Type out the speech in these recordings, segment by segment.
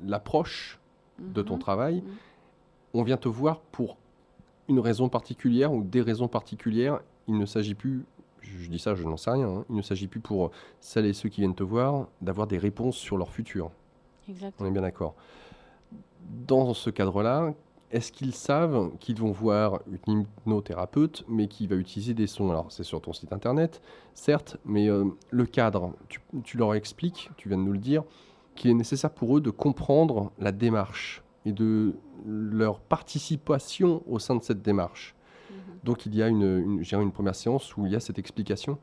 l'approche de ton travail. Mhm. On vient te voir pour une raison particulière ou des raisons particulières. Il ne s'agit plus, je dis ça, je n'en sais rien, hein, il ne s'agit plus pour celles et ceux qui viennent te voir d'avoir des réponses sur leur futur. On est Exactement. bien d'accord. Dans ce cadre-là, est-ce qu'ils savent qu'ils vont voir une hypnothérapeute, mais qui va utiliser des sons? Alors, c'est sur ton site internet, certes, mais le cadre, tu leur expliques, tu viens de nous le dire, qu'il est nécessaire pour eux de comprendre la démarche et de leur participation au sein de cette démarche. Mhm. Donc, il y a je dirais une première séance où il y a cette explication.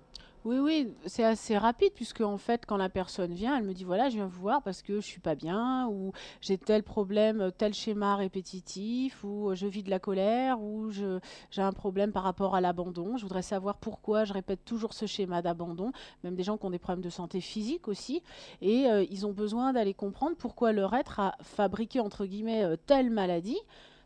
Oui, oui, c'est assez rapide puisque en fait, quand la personne vient, elle me dit voilà, je viens vous voir parce que je suis pas bien ou j'ai tel problème, tel schéma répétitif ou je vis de la colère ou j'ai un problème par rapport à l'abandon. Je voudrais savoir pourquoi je répète toujours ce schéma d'abandon. Même des gens qui ont des problèmes de santé physique aussi et ils ont besoin d'aller comprendre pourquoi leur être a fabriqué entre guillemets telle maladie.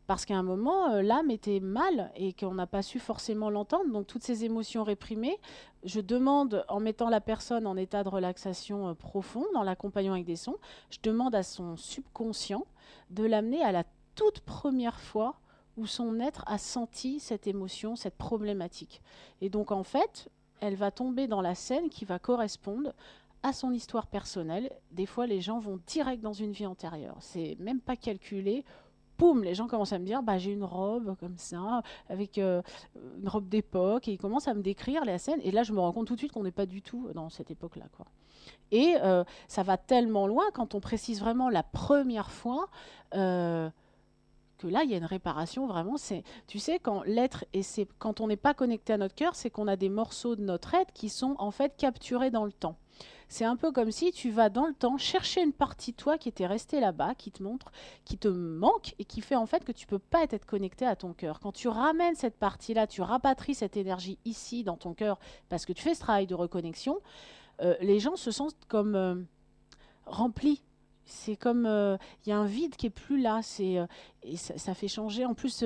Parce qu'à un moment, l'âme était mal et qu'on n'a pas su forcément l'entendre. Donc toutes ces émotions réprimées, je demande, en mettant la personne en état de relaxation profond, en l'accompagnant avec des sons, je demande à son subconscient de l'amener à la toute première fois où son être a senti cette émotion, cette problématique. Et donc en fait, elle va tomber dans la scène qui va correspondre à son histoire personnelle. Des fois, les gens vont direct dans une vie antérieure. C'est même pas calculé. Poum, les gens commencent à me dire bah, j'ai une robe comme ça, avec une robe d'époque, et ils commencent à me décrire la scène. Et là, je me rends compte tout de suite qu'on n'est pas du tout dans cette époque-là, quoi. Et ça va tellement loin quand on précise vraiment la première fois que là, il y a une réparation vraiment. Tu sais, quand on n'est pas connecté à notre cœur, c'est qu'on a des morceaux de notre être qui sont en fait capturés dans le temps. C'est un peu comme si tu vas dans le temps chercher une partie de toi qui était restée là-bas, qui te montre, qui te manque et qui fait en fait que tu ne peux pas être connecté à ton cœur. Quand tu ramènes cette partie-là, tu rapatries cette énergie ici dans ton cœur parce que tu fais ce travail de reconnexion, les gens se sentent comme remplis. C'est comme il y a un vide qui est plus là. Et ça fait changer en plus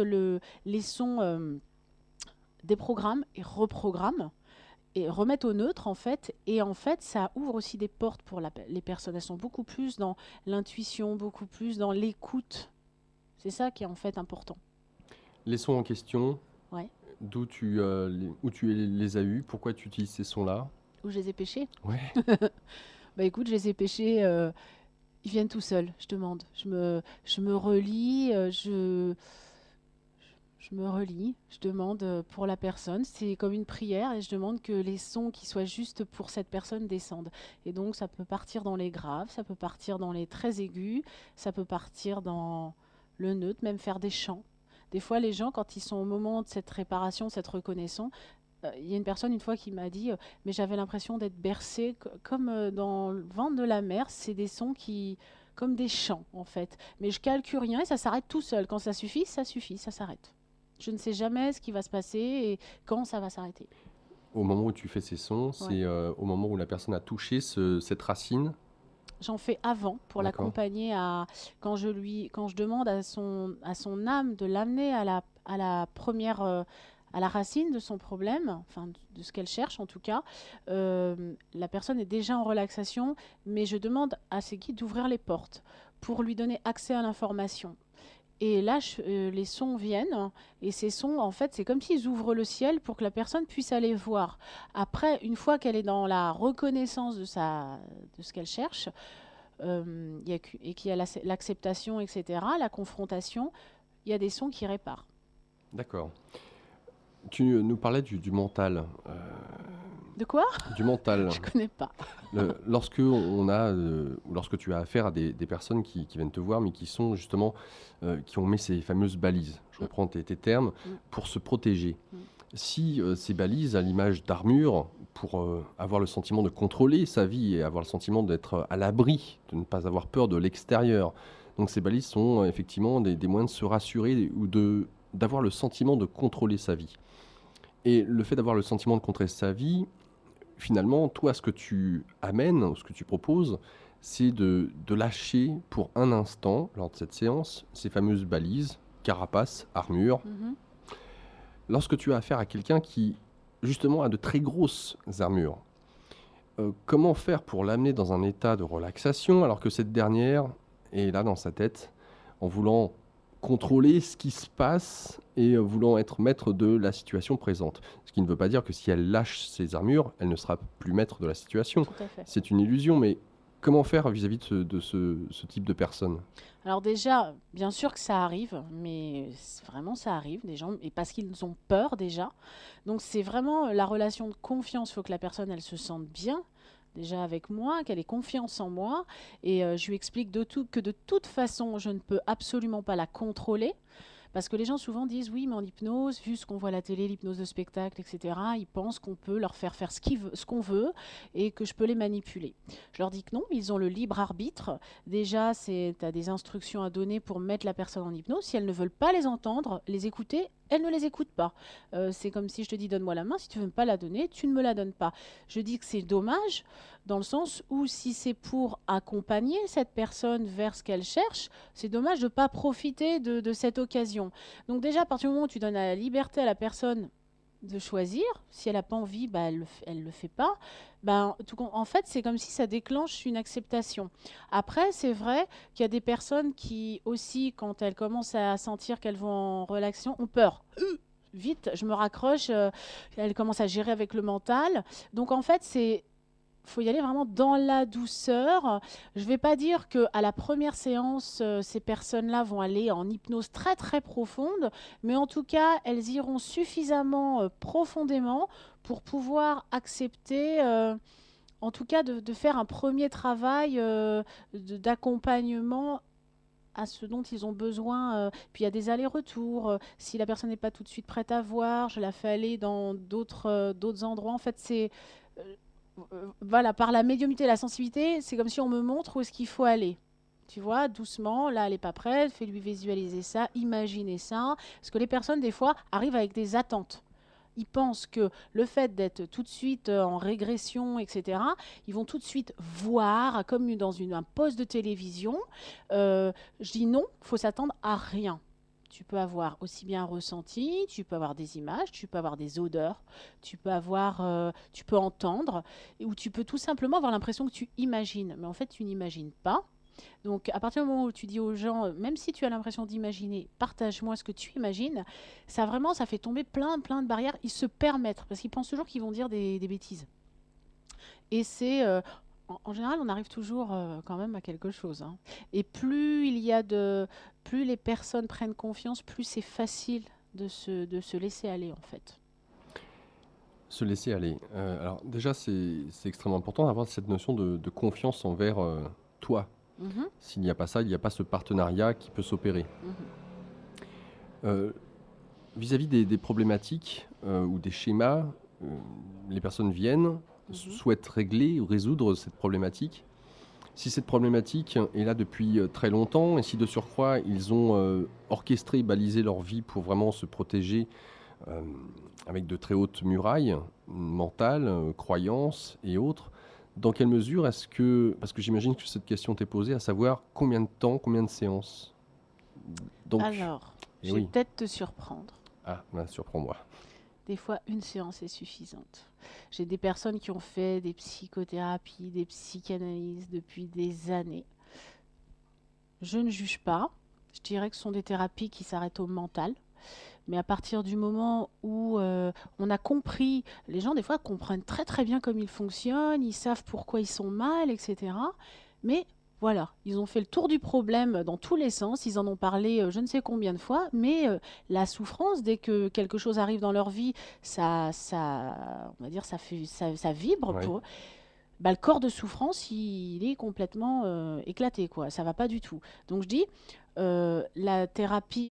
les sons des programmes et reprogramment et remettre au neutre en fait. Et en fait, ça ouvre aussi des portes pour les personnes. Elles sont beaucoup plus dans l'intuition, beaucoup plus dans l'écoute. C'est ça qui est en fait important. Les sons en question, Ouais. où tu les as eus, pourquoi tu utilises ces sons-là? Où je les ai pêchés? Ouais. Bah écoute, je les ai pêchés. Ils viennent tout seuls. Je demande. Je me relis. Je me relis, je demande pour la personne, c'est comme une prière et je demande que les sons qui soient justes pour cette personne descendent. Et donc ça peut partir dans les graves, ça peut partir dans les très aigus, ça peut partir dans le neutre, même faire des chants. Des fois les gens quand ils sont au moment de cette réparation, cette reconnaissance, il y a une personne une fois qui m'a dit mais j'avais l'impression d'être bercée comme dans le ventre de la mer, c'est des sons qui comme des chants en fait. Mais je calcule rien et ça s'arrête tout seul. Quand ça suffit, ça s'arrête. Je ne sais jamais ce qui va se passer et quand ça va s'arrêter. Au moment où tu fais ces sons, Ouais. c'est au moment où la personne a touché cette racine. J'en fais avant pour D'accord. l'accompagner à quand je demande à son âme de l'amener à la première à la racine de son problème, enfin de ce qu'elle cherche en tout cas. La personne est déjà en relaxation, mais je demande à ses guides d'ouvrir les portes pour lui donner accès à l'information. Et là, les sons viennent, et ces sons, en fait, c'est comme s'ils ouvrent le ciel pour que la personne puisse aller voir. Après, une fois qu'elle est dans la reconnaissance de ce qu'elle cherche, et qu'il y a l'acceptation, etc., la confrontation, il y a des sons qui réparent. D'accord. Tu nous parlais du mental. De quoi? Du mental. Je connais pas. Lorsque lorsque tu as affaire à des personnes qui viennent te voir, mais qui sont justement, qui ont mis ces fameuses balises, je reprends tes termes, pour se protéger. Si ces balises, à l'image d'armure, pour avoir le sentiment de contrôler sa vie et avoir le sentiment d'être à l'abri, de ne pas avoir peur de l'extérieur. Donc ces balises sont effectivement des moyens de se rassurer ou d'avoir le sentiment de contrôler sa vie. Et le fait d'avoir le sentiment de contrôler sa vie, finalement, toi, ce que tu amènes, ce que tu proposes, c'est de lâcher pour un instant, lors de cette séance, ces fameuses balises, carapace, armure. Lorsque tu as affaire à quelqu'un qui, justement, a de très grosses armures, comment faire pour l'amener dans un état de relaxation alors que cette dernière est là dans sa tête, en voulant contrôler ce qui se passe et voulant être maître de la situation présente. Ce qui ne veut pas dire que si elle lâche ses armures, elle ne sera plus maître de la situation. Tout à fait. C'est une illusion, mais comment faire vis-à-vis de ce type de personne? Alors déjà, bien sûr que ça arrive, mais vraiment ça arrive, des gens, et parce qu'ils ont peur déjà. Donc c'est vraiment la relation de confiance. Il faut que la personne, elle se sente bien déjà avec moi, qu'elle ait confiance en moi. Et je lui explique que de toute façon, je ne peux absolument pas la contrôler. Parce que les gens souvent disent oui, mais en hypnose, vu ce qu'on voit à la télé, l'hypnose de spectacle, etc., ils pensent qu'on peut leur faire faire ce qu'on veut et que je peux les manipuler. Je leur dis que non, ils ont le libre arbitre. Déjà, tu as des instructions à donner pour mettre la personne en hypnose. Si elles ne veulent pas les entendre, les écouter, elles ne les écoutent pas. C'est comme si je te dis donne-moi la main, si tu ne veux pas la donner, tu ne me la donnes pas. Je dis que c'est dommage dans le sens où si c'est pour accompagner cette personne vers ce qu'elle cherche, c'est dommage de ne pas profiter de cette occasion. Donc déjà, à partir du moment où tu donnes la liberté à la personne de choisir, si elle n'a pas envie, bah, elle le fait pas. Ben, en fait, c'est comme si ça déclenche une acceptation. Après, c'est vrai qu'il y a des personnes qui aussi, quand elles commencent à sentir qu'elles vont en relaxation, ont peur. Vite, je me raccroche, elles commencent à gérer avec le mental. Donc en fait, faut y aller vraiment dans la douceur. Je ne vais pas dire qu'à la première séance, ces personnes-là vont aller en hypnose très très profonde, mais en tout cas, elles iront suffisamment profondément pour pouvoir accepter, en tout cas, de faire un premier travail d'accompagnement à ce dont ils ont besoin. Puis il y a des allers-retours. Si la personne n'est pas tout de suite prête à voir, je la fais aller dans d'autres endroits. En fait, c'est voilà, par la médiumnité et la sensibilité, c'est comme si on me montre où est-ce qu'il faut aller. Tu vois, doucement, là, elle n'est pas prête, fais-lui visualiser ça, imaginer ça. Parce que les personnes, des fois, arrivent avec des attentes. Ils pensent que le fait d'être tout de suite en régression, etc., ils vont tout de suite voir, comme dans un poste de télévision. Je dis non, il faut s'attendre à rien. Tu peux avoir aussi bien un ressenti, tu peux avoir des images, tu peux avoir des odeurs, tu peux entendre, ou tu peux tout simplement avoir l'impression que tu imagines. Mais en fait, tu n'imagines pas. Donc, à partir du moment où tu dis aux gens, même si tu as l'impression d'imaginer, partage-moi ce que tu imagines, ça fait tomber plein de barrières. Ils se permettent, parce qu'ils pensent toujours qu'ils vont dire des bêtises. Et c'est, en général, on arrive toujours quand même à quelque chose, hein. Et plus les personnes prennent confiance, plus c'est facile de se laisser aller, en fait. Se laisser aller. Alors déjà, c'est extrêmement important d'avoir cette notion de confiance envers toi. Mhm, S'il n'y a pas ça, il n'y a pas ce partenariat qui peut s'opérer. mhm, Euh, Vis-à-vis des problématiques ou des schémas, les personnes viennent, souhaitent régler ou résoudre cette problématique. Si cette problématique est là depuis très longtemps et si de surcroît ils ont orchestré, balisé leur vie pour vraiment se protéger euh, avec de très hautes murailles mentales, croyances et autres, dans quelle mesure est-ce que, parce que j'imagine que cette question t'est posée, à savoir combien de temps, combien de séances? Donc, Alors, eh je vais oui. peut-être te surprendre. Ah, ben, surprends-moi. Des fois, une séance est suffisante. J'ai des personnes qui ont fait des psychothérapies, des psychanalyses depuis des années. Je ne juge pas. Je dirais que ce sont des thérapies qui s'arrêtent au mental. Mais à partir du moment où on a compris, les gens des fois comprennent très très bien comme ils fonctionnent, ils savent pourquoi ils sont mal, etc. Mais voilà, ils ont fait le tour du problème dans tous les sens, ils en ont parlé je ne sais combien de fois, mais la souffrance, dès que quelque chose arrive dans leur vie, on va dire, ça vibre Oui. pour eux. Bah, le corps de souffrance, il est complètement éclaté, quoi. Ça va pas du tout. Donc je dis, la thérapie